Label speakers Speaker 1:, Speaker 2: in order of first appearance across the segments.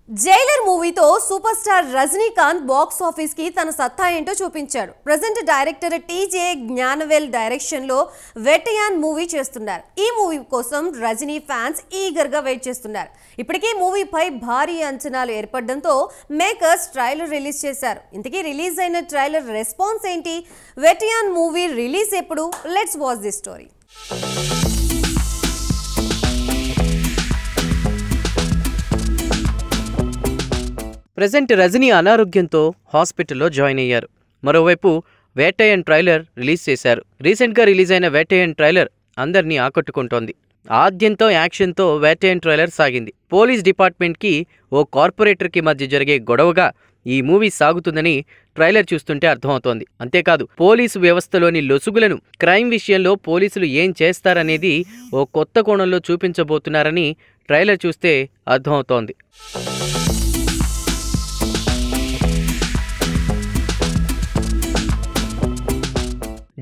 Speaker 1: Jailer మూవీతో super star Rajinikanth box office కి తన సత్తా ఏంటో చూపించాడు. Present director TJ Gnanavel direction లో వెటయాన్ మూవీ చేస్తున్నారు. ఈ మూవీ కోసం రజనీ ఫ్యాన్స్ ఈగర్ గా వెయిట్ చేస్తున్నారు. ఇప్పటికే మూవీపై భారీ అంచనాలు ఏర్పడడంతో మేకర్స్ ట్రైలర్ రిలీజ్ చేశారు. ఇంతకీ రిలీజ్ అయిన ట్రైలర్ రెస్పాన్స్ ఏంటి? వెటయాన్ మూవీ రిలీజ్ ఎప్పుడు? Let's watch this story.
Speaker 2: Present Rajini అనారోగ్యంతో హాస్పిటల్లో జాయిన్ అయ్యారు. మరోవైపు వేటయాన్ ట్రైలర్ రిలీజ్ చేశారు. రీసెంట్గా రిలీజ్ అయిన వేటయాన్ ట్రైలర్ అందరినీ ఆకట్టుకుంటోంది. ఆద్యంతో యాక్షన్తో వేటయాన్ ట్రైలర్ సాగింది. పోలీస్ డిపార్ట్మెంట్కి ఓ కార్పొరేటర్కి మధ్య జరిగే గొడవగా ఈ మూవీ సాగుతుందని ట్రైలర్ చూస్తుంటే అర్థమవుతోంది. అంతేకాదు పోలీసు వ్యవస్థలోని లొసుగులను, క్రైమ్ విషయంలో పోలీసులు ఏం చేస్తారనేది ఓ కొత్త కోణంలో చూపించబోతున్నారని ట్రైలర్ చూస్తే అర్థమవుతోంది.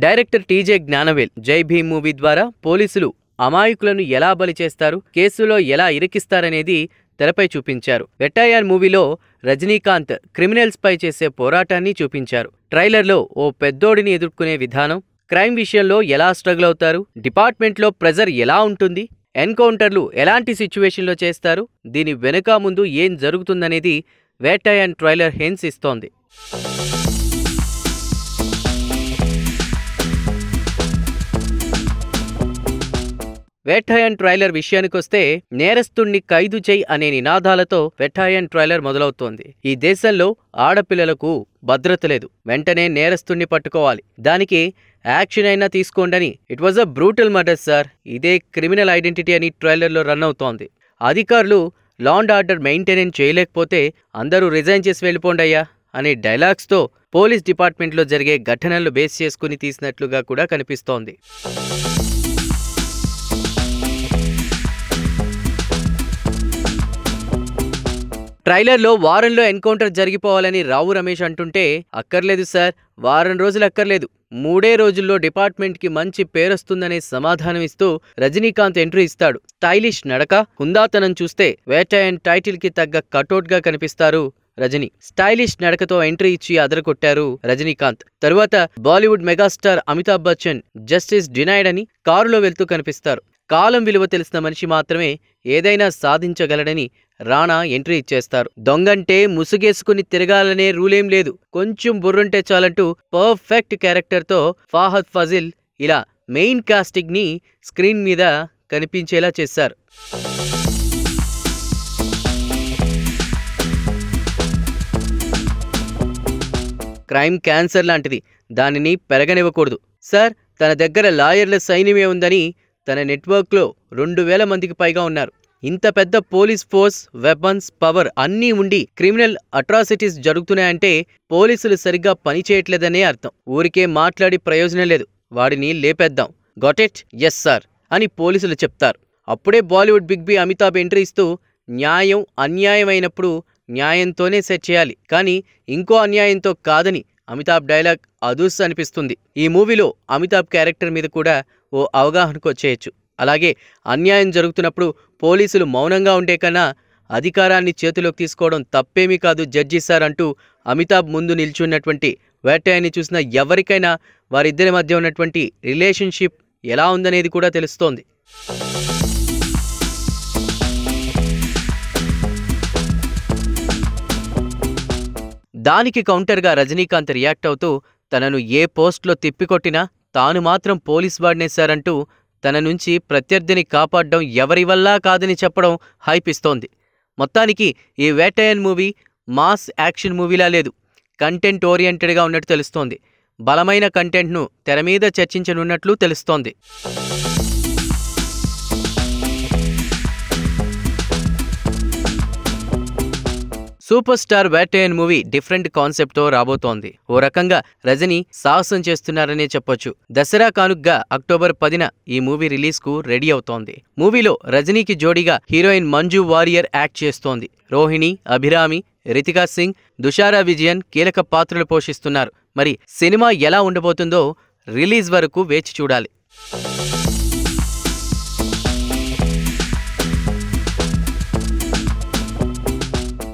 Speaker 2: డైరెక్టర్ టీజే జ్ఞానవేల్ జై భీమ్ మూవీ ద్వారా పోలీసులు అమాయకులను ఎలా బలి చేస్తారు, కేసులో ఎలా ఇరికిస్తారనేది తెరపై చూపించారు. వెటయాన్ మూవీలో రజనీకాంత్ క్రిమినల్స్ పై చేసే పోరాటాన్ని చూపించారు. ట్రైలర్లో ఓ పెద్దోడిని ఎదుర్కొనే విధానం, క్రైమ్ విషయంలో ఎలా స్ట్రగుల్ అవుతారు, డిపార్ట్మెంట్లో ప్రెజర్ ఎలా ఉంటుంది, ఎన్కౌంటర్లు ఎలాంటి సిచ్యువేషన్లో చేస్తారు, దీని వెనుక ముందు ఏం జరుగుతుందనేది వెటయాన్ ట్రైలర్ హింట్స్ ఇస్తోంది. వెటయాన్ ట్రైలర్ విషయానికొస్తే నేరస్తుణ్ణి ఖైదు చేయి అనే నినాదాలతో వెటయాన్ ట్రైలర్ మొదలవుతోంది. ఈ దేశంలో ఆడపిల్లలకు భద్రత లేదు, వెంటనే నేరస్తుణ్ణి పట్టుకోవాలి, దానికి యాక్షన్ అయినా తీసుకోండని. It was a brutal murder sir, ఇదే క్రిమినల్ ఐడెంటిటీ అని ట్రైలర్లో రన్ అవుతోంది. అధికారులు లా అండ్ ఆర్డర్ మెయింటైన్ చేయలేకపోతే అందరూ రిజైన్ చేసి వెళ్ళిపోండయ్యా అనే డైలాగ్స్తో పోలీస్ డిపార్ట్మెంట్లో జరిగే ఘటనలు బేస్ చేసుకుని తీసినట్లుగా కూడా కనిపిస్తోంది. ట్రైలర్లో వారంలో ఎన్కౌంటర్ జరిగిపోవాలని రావు రమేష్ అంటుంటే, అక్కర్లేదు సార్, వారం రోజులు అక్కర్లేదు, 3 రోజుల్లో డిపార్ట్మెంట్కి మంచి పేరొస్తుందనే సమాధానం ఇస్తూ రజనీకాంత్ ఎంట్రీ ఇస్తాడు. స్టైలిష్ నడక, హుందాతనం చూస్తే వేటయాన్ టైటిల్కి తగ్గ కటౌట్గా కనిపిస్తారు రజనీ. స్టైలిష్ నడకతో ఎంట్రీ ఇచ్చి అదరగొట్టారు రజనీకాంత్. తరువాత Bollywood megastar Amitabh Bachchan justice denied అని కారులో వెళ్తూ కనిపిస్తారు. కాలం విలువ తెలిసిన మనిషి మాత్రమే ఏదైనా సాధించగలడని రాణా ఎంట్రీ ఇచ్చేస్తారు. దొంగంటే ముసుగేసుకుని తిరగాలనే రూలేం లేదు, కొంచెం బుర్రుంటే చాలంటూ పర్ఫెక్ట్ క్యారెక్టర్తో ఫాహద్ ఫజిల్ ఇలా మెయిన్ కాస్టింగ్ ని స్క్రీన్ మీద కనిపించేలా చేశారు. క్రైమ్ క్యాన్సర్ లాంటిది, దానిని పెరగనివ్వకూడదు సార్. తన దగ్గర లాయర్ల సైన్యమే ఉందని, తన నెట్వర్క్లో 2000 మందికి పైగా ఉన్నారు. ఇంత పెద్ద పోలీస్ ఫోర్స్, వెపన్స్, పవర్ అన్నీ ఉండి క్రిమినల్ అట్రాసిటీస్ జరుగుతున్నాయంటే పోలీసులు సరిగ్గా పనిచేయట్లేదనే అర్థం. ఊరికే మాట్లాడి ప్రయోజనం లేదు, వాడిని లేపేద్దాం, గాట్ ఇట్, ఎస్ సార్ అని పోలీసులు చెప్తారు. అప్పుడే Bollywood big B Amitabh entry ఇస్తూ, న్యాయం అన్యాయం అయినప్పుడు న్యాయంతోనే సెట్ చేయాలి, కానీ ఇంకో అన్యాయంతో కాదని అమితాబ్ డైలాగ్ అదూస్ అనిపిస్తుంది. ఈ మూవీలో అమితాబ్ క్యారెక్టర్ మీద కూడా ఓ అవగాహనకు వచ్చేయచ్చు. అలాగే అన్యాయం జరుగుతున్నప్పుడు పోలీసులు మౌనంగా ఉండే కన్నా అధికారాన్ని చేతిలోకి తీసుకోవడం తప్పేమీ కాదు జడ్జి సార్ అంటూ అమితాబ్ ముందు నిల్చున్నటువంటి వేటయాన్ని చూసిన ఎవరికైనా వారిద్దరి మధ్య ఉన్నటువంటి రిలేషన్షిప్ ఎలా ఉందనేది కూడా తెలుస్తోంది. దానికి కౌంటర్గా రజనీకాంత్ రియాక్ట్ అవుతూ, తనను ఏ పోస్ట్లో తిప్పికొట్టినా తాను మాత్రం పోలీస్ వాడినేశారంటూ తన నుంచి ప్రత్యర్థిని కాపాడడం ఎవరి వల్ల కాదని చెప్పడం హైప్ ఇస్తోంది. మొత్తానికి ఈ వేటయాన్ మూవీ మాస్ యాక్షన్ మూవీలా లేదు, కంటెంట్ ఓరియంటెడ్గా ఉన్నట్టు తెలుస్తోంది. బలమైన కంటెంట్ను తెర మీద చర్చించనున్నట్లు తెలుస్తోంది. Super star Vettaiyan movie different కాన్సెప్ట్తో రాబోతోంది. ఓ రకంగా రజనీ సాహసం చేస్తున్నారనే చెప్పొచ్చు. దసరా కానుగ్గా అక్టోబర్ 10న ఈ మూవీ రిలీజ్కు రెడీ అవుతోంది. మూవీలో రజనీకి జోడీగా హీరోయిన్ మంజు వారియర్ యాక్ట్ చేస్తోంది. రోహిణి, అభిరామి, రితికా సింగ్, దుషారా విజయన్ కీలక పాత్రలు పోషిస్తున్నారు. మరి సినిమా ఎలా ఉండబోతుందో రిలీజ్ వరకు వేచి చూడాలి.